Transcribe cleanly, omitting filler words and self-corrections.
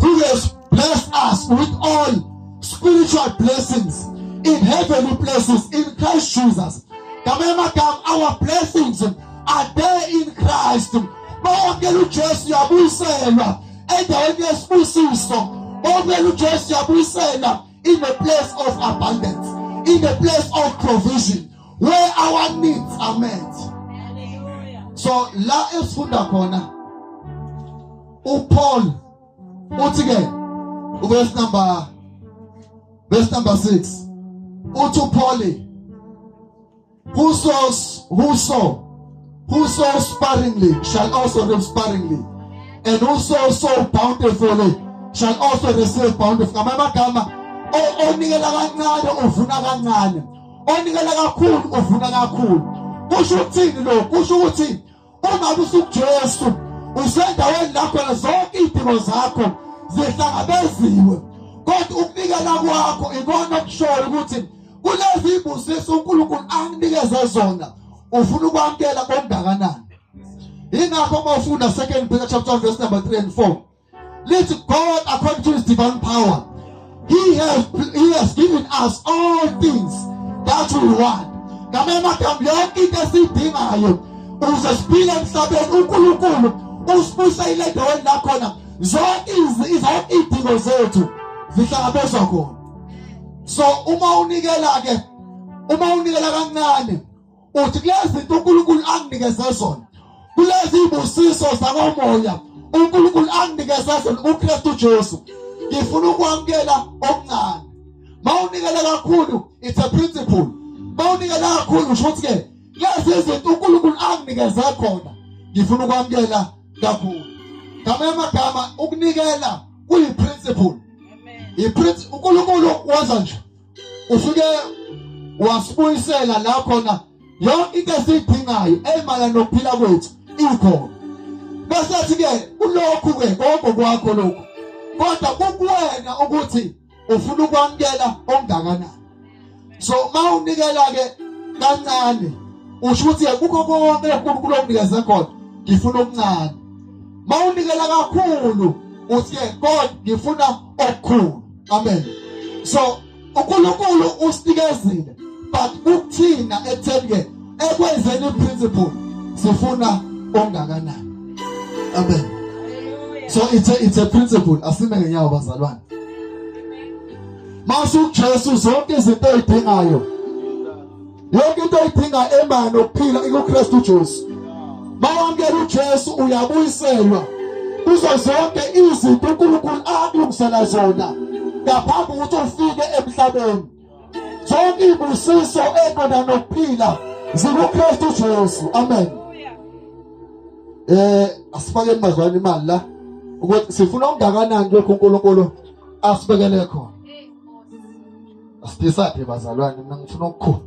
who has blessed us with all spiritual blessings in heavenly places in Christ Jesus. Our blessings are there in Christ. In the place of abundance, in the place of provision, where our needs are met. So la esfunda khona uPaul uthi ke verse number 6 uthi uPaul who sows sparingly shall also reap sparingly, and who sows so bountifully shall also receive bountifully. Amagama onikela kancane uvuna kancane, onikela kakhulu uvuna kakhulu. Kusho ukuthini lo? Kusho ukuthi uma usuJesu usendaweni lapho zonke izidingo zakho zihlangabeziwe, kodwa ukunikela kwakho ikona okushoyo ukuthi kulezi ibusiso uNkulunkulu anginikeze zona ufuna ukwamkela kongakanani. Ingakho uma ufunda 2 Peter chapter 1 verse number 3 and 4, let God according to his divine power, he has given us all things that we want. Ngamema kamyonke into esidingayo uze siphile emhlabeni uNkulunkulu usibuyisa ile ndaweni la khona zonke izidingo zethu zihlangabezwa khona. So uma unikela kancane uthi kulezi zinto uNkulunkulu anginikeze zona, kulezi ibusiso zakomoya uNkulunkulu anginikeze zona uKristu Jesu, ngifuna ukwamkela okuncane. Mawunikela kakhulu, it's a principle. Mawunikela kakhulu usho ukuthi ke lezi zinto uNkulunkulu anginikeze khona ngifuna ukwamkela kakhulu. Ngamagama ukunikela kuyi principle. uNkulunkulu wenza nje ufike wasibuyisela la khona yonke into esidingayo emayelana nokuphila kwethu ikho. Bese athi ke kulokhu ke okwakho lokho, kodwa kukuwena ukuthi ufuna ukwamkela ongakanani. So mawunikela ke kancane usho ukuthi kukho konke uNkulunkulu okunikeze khona ngifuna okuncane. Mawunikela kakhulu uthi ke God ngifuna okukhulu. Amen. So uNkulunkulu usinikezile, but ukuthina etheke ekwenzeni principle sifuna ongakanani. Amen. So it's a principle. Asime ngenyawo bazalwane. Masu Jesu zonke izinto ezidingayo, yonke into edinga emana nokuphila ikuKristu Jesu. Mawamkela uJesu uyabuyiselwa kuzo zonke izinto uNkulunkulu akulungisela zona ngaphambi kokuthi ufike emhlabeni. Zonke ibusiso eqonda nokuphila zikuKristu Jesu. Amen. Asifake emazwane imali la ukuthi sifuna ongakanani lokho uNkulunkulu asibekele khona. Asithisaphe bazalwane, mina ngifuna ukukhulu.